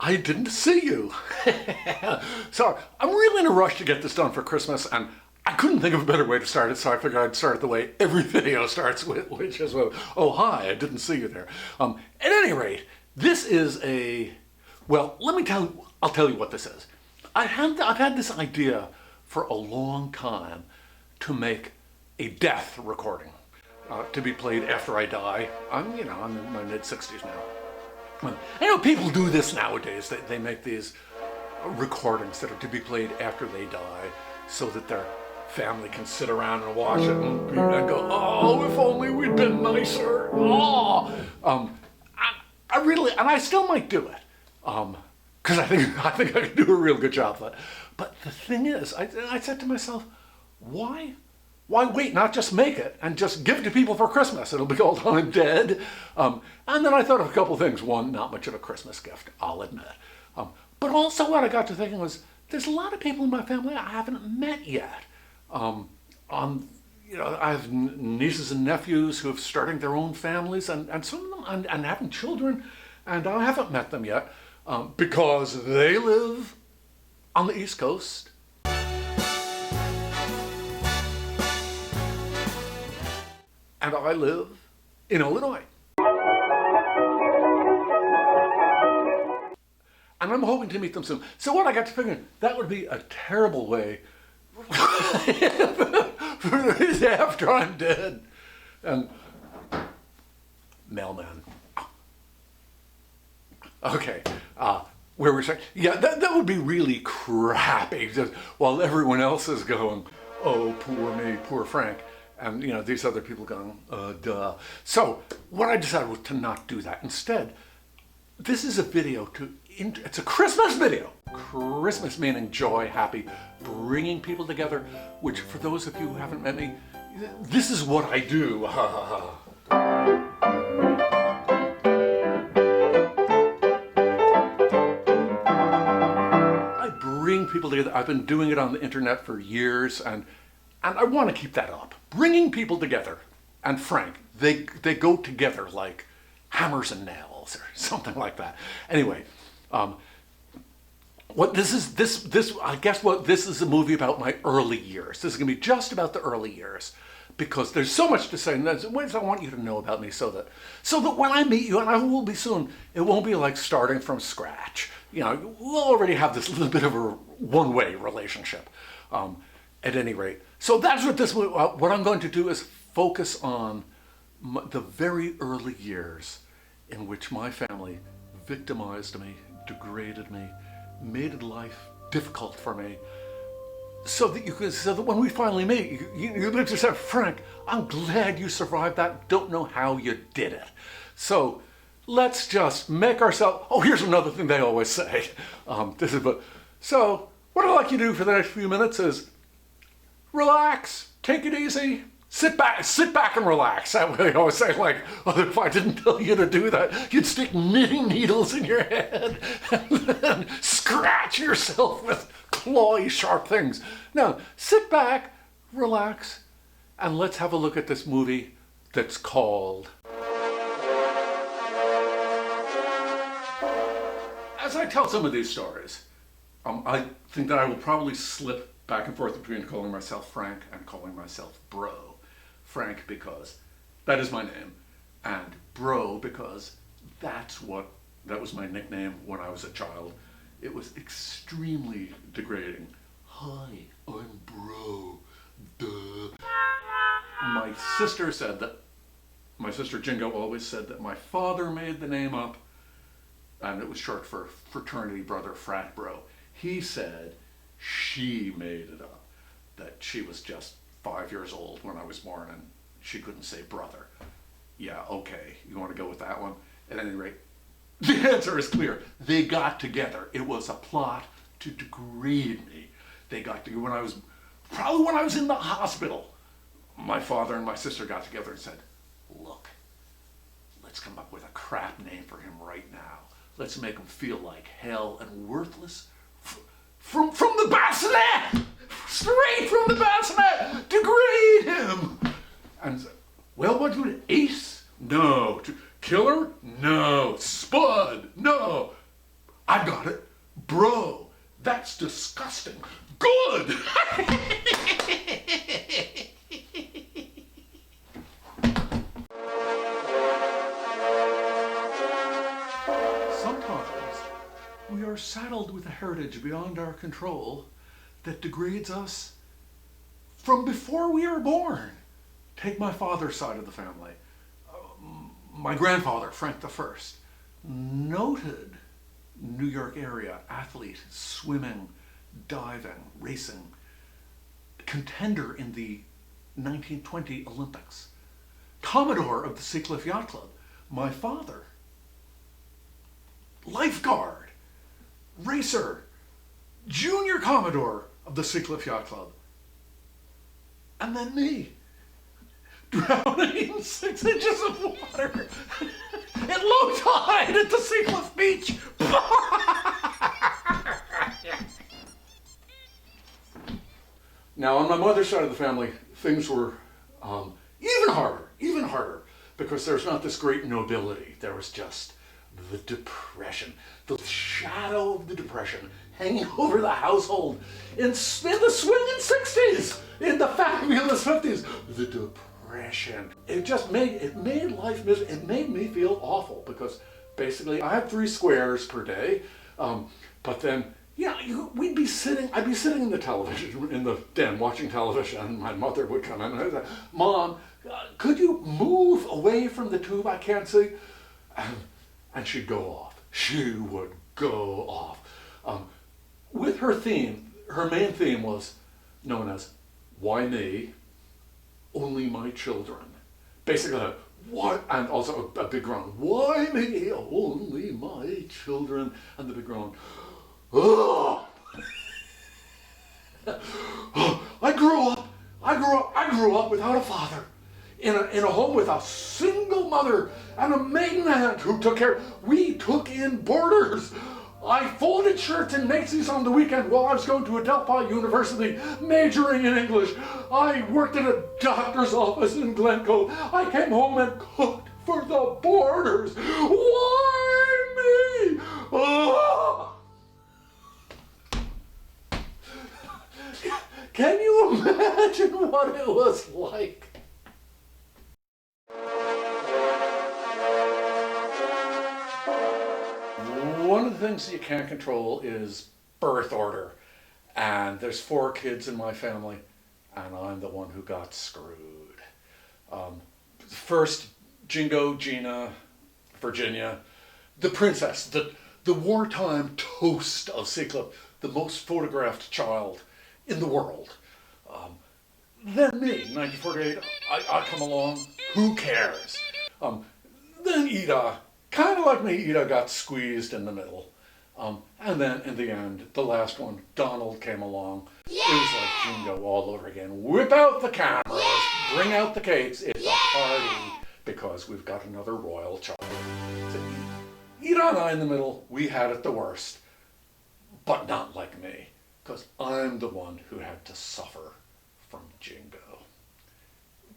I didn't see you. So I'm really in a rush to get this done for Christmas, and I couldn't think of a better way to start it, so I figured I'd start it the way every video starts with, which is with, oh, hi, I didn't see you there. At any rate, this is well, I'll tell you what this is. I've had this idea for a long time to make a death recording to be played after I die. I'm in my mid-60s now. I know people do this nowadays. They make these recordings that are to be played after they die so that their family can sit around and watch it and go, oh, if only we'd been nicer. Oh, I really, and I still might do it, because I think I can do a real good job of it. But the thing is, I said to myself, why wait, not just make it and just give it to people for Christmas? It'll be called I'm Dead. And then I thought of a couple of things. One, not much of a Christmas gift, I'll admit. But also what I got to thinking was, there's a lot of people in my family I haven't met yet. I have nieces and nephews who are starting their own families, and some of them and having children, and I haven't met them yet because they live on the East Coast. And I live in Illinois. And I'm hoping to meet them soon. So what I got to figure, that would be a terrible way after I'm dead. And mailman. Okay, where we're saying, yeah, that would be really crappy. Just while everyone else is going, oh, poor me, poor Frank. And, these other people going, duh. So what I decided was to not do that. Instead, this is a video it's a Christmas video. Christmas meaning joy, happy, bringing people together, which for those of you who haven't met me, this is what I do. I bring people together. I've been doing it on the internet for years, and I want to keep that up. Bringing people together. And Frank, they go together like hammers and nails or something like that. Anyway, this is a movie about my early years. This is going to be just about the early years, because there's so much to say, and there's ways I want you to know about me so that when I meet you, and I will be soon, it won't be like starting from scratch. We'll already have this little bit of a one-way relationship. At any rate, so that's what I'm going to do is focus on the very early years in which my family victimized me, degraded me, made life difficult for me, so that when we finally meet, you just say, Frank, I'm glad you survived that. Don't know how you did it. So let's just make ourselves. Oh, here's another thing they always say. So what I'd like you to do for the next few minutes is relax, take it easy, sit back and relax. That way I always say, like, if I didn't tell you to do that, you'd stick knitting needles in your head and then scratch yourself with clawy sharp things. Now, sit back, relax, and let's have a look at this movie that's called... As I tell some of these stories, I think that I will probably slip back and forth between calling myself Frank and calling myself Bro. Frank because that is my name, and Bro because that was my nickname when I was a child. It was extremely degrading. Hi, I'm Bro. Duh. My sister Jingo always said that my father made the name up, and it was short for fraternity brother, frat bro. He said she made it up, that she was just 5 years old when I was born and she couldn't say brother. Yeah, okay, you want to go with that one? At any rate, the answer is clear. They got together. It was a plot to degrade me. They got together when I was in the hospital. My father and my sister got together and said, look, let's come up with a crap name for him right now. Let's make him feel like hell and worthless. From the bassinet! Straight from the bassinet! Degrade him! And well, what do you Ace? No. Killer? No. Spud? No. I got it. Bro, that's disgusting. Good! Sometimes we are saddled with a heritage beyond our control that degrades us from before we are born. Take my father's side of the family. My grandfather, Frank I, noted New York area athlete, swimming, diving, racing, contender in the 1920 Olympics, Commodore of the Seacliff Yacht Club. My father, lifeguard, racer, junior Commodore of the Seacliff Yacht Club. And then me, drowning in 6 inches of water at low tide at the Seacliff Beach. Now, on my mother's side of the family, things were even harder, because there's not this great nobility. There was just the Depression, the shadow of the Depression hanging over the household in the swinging 60s, in the fabulous 50s. The Depression. It made life miserable. It made me feel awful, because basically I had 3 squares per day, but then, I'd be sitting in the television, in the den watching television, and my mother would come in and I'd say, Mom, could you move away from the tube? I can't see. And she'd go off. She would go off. With her theme, her main theme was known as, why me? Only my children. Basically, what? And also a big groan. Why me? Only my children. And the big groan. Oh. I grew up without a father, in a home with a single mother and a maiden aunt who took care. We took in boarders. I folded shirts in Macy's on the weekend while I was going to Adelphi University, majoring in English. I worked in a doctor's office in Glencoe. I came home and cooked for the boarders. Why me? Oh. Can you imagine what it was like? One of the things you can't control is birth order. And there's 4 kids in my family, and I'm the one who got screwed. First, Jingo, Gina, Virginia, the princess, the wartime toast of Seacliff, the most photographed child in the world. Then me, 1948, I come along, who cares? Then Ida, kind of like me, Ida got squeezed in the middle. And then in the end, the last one, Donald came along. Yeah! It was like Jingo all over again. Whip out the cameras, yeah! Bring out the cakes, it's a party, because we've got another royal child. So Ida and I in the middle, we had it the worst, but not like me, because I'm the one who had to suffer from Jingo.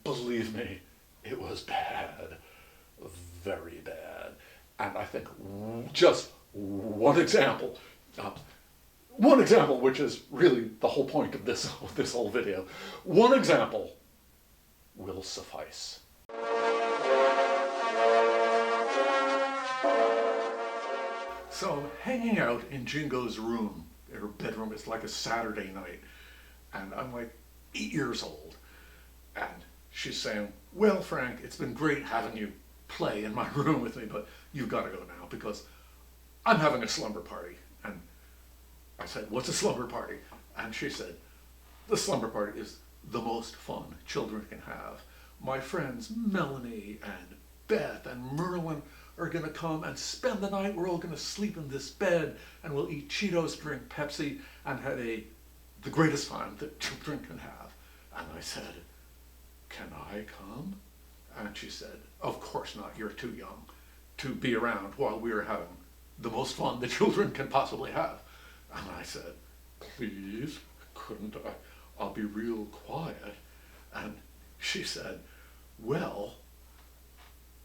Believe me, it was bad, very bad. And I think just one example, which is really the whole point of this whole video, one example will suffice. So hanging out in Jingo's room, her bedroom, it's like a Saturday night, and I'm like 8 years old, and she's saying, well, Frank, it's been great having you play in my room with me, but you've got to go now because I'm having a slumber party. And I said, what's a slumber party? And she said, the slumber party is the most fun children can have. My friends Melanie and Beth and Merlin are going to come and spend the night. We're all going to sleep in this bed, and we'll eat Cheetos, drink Pepsi, and have the greatest fun that children can have. And I said, can I come? And she said, of course not, you're too young to be around while we're having the most fun the children can possibly have. And I said, please, couldn't I? I'll be real quiet. And she said, well,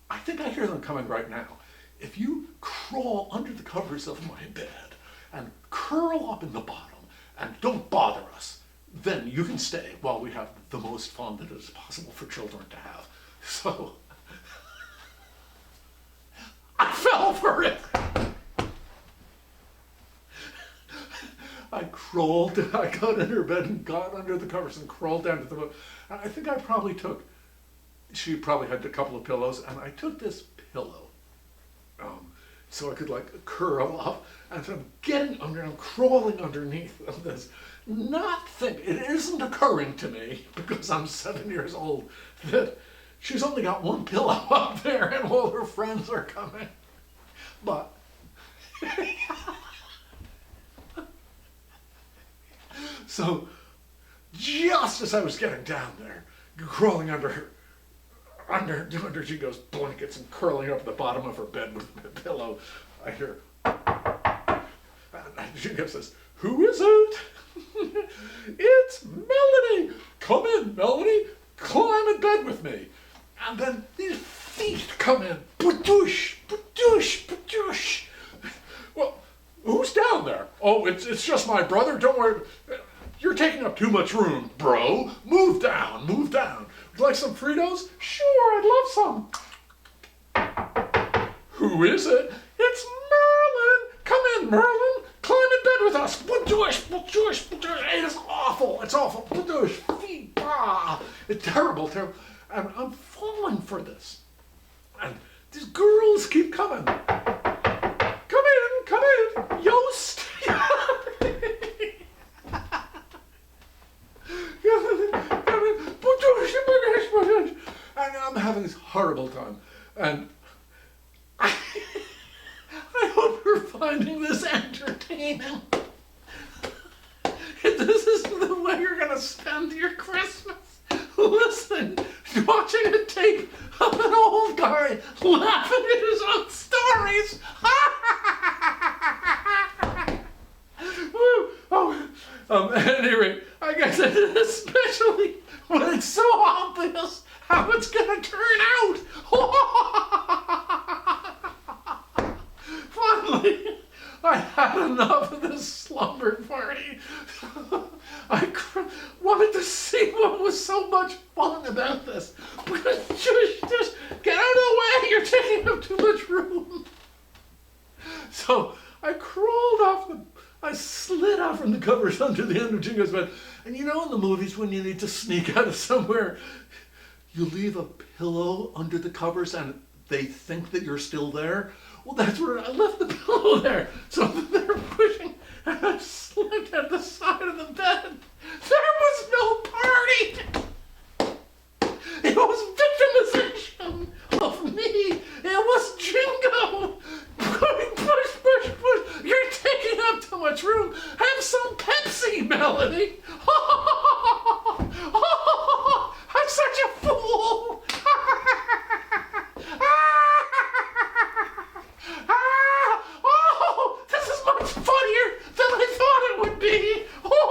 I think I hear them coming right now. if you crawl under the covers of my bed and curl up in the bottom and don't bother us, then you can stay while we have the most fun that is possible for children to have. So I fell for it. I got in her bed and got under the covers and crawled down to the boat. And I think she probably had a couple of pillows, and I took this pillow so I could like curl up, and so I'm getting under, I'm crawling underneath of this, not think, it isn't occurring to me, because I'm 7 years old, that she's only got one pillow up there and all her friends are coming. But so just as I was getting down there, crawling under she goes blankets and curling up the bottom of her bed with my pillow, I hear, and she goes this, "Who is it?" "It's Melanie. Come in, Melanie. Climb in bed with me." And then these feet come in. Badoosh, badoosh, badoosh. "Well, who's down there?" "Oh, it's just my brother. Don't worry. You're taking up too much room, bro. Move down, move down. Would you like some Fritos?" "Sure, I'd love some." "Who is it?" "It's Merlin. Come in, Merlin. Climb in bed with us." Badoosh, badoosh, badoosh. It is awful. It's awful. Badoosh, feet, ah. It's terrible, terrible. And I'm falling for this. And these girls keep coming. Come in, Yost." And I'm having this horrible time. And I hope you're finding this entertaining. If this is the way you're going to spend your Christmas, listen, watching a tape of an old guy laughing at his own stories. Anyway, I guess especially when it's so obvious how it's going to turn out. Finally, I had enough of this slumber party. I wanted to see what was so much fun about this. Just get out of the way, you're taking up too much room. So I slid out from the covers under the end of Jingo's bed. And you know in the movies when you need to sneak out of somewhere, you leave a pillow under the covers and they think that you're still there? Well, that's where I left the pillow there. So they're pushing and I slipped at the side of the bed. There was no party. It was victimization of me. It was Jingo. Push, push, push. You're taking up too much room. Have some Pepsi, Melanie. I'm such a fool. This is much funnier than I thought it would be. Oh.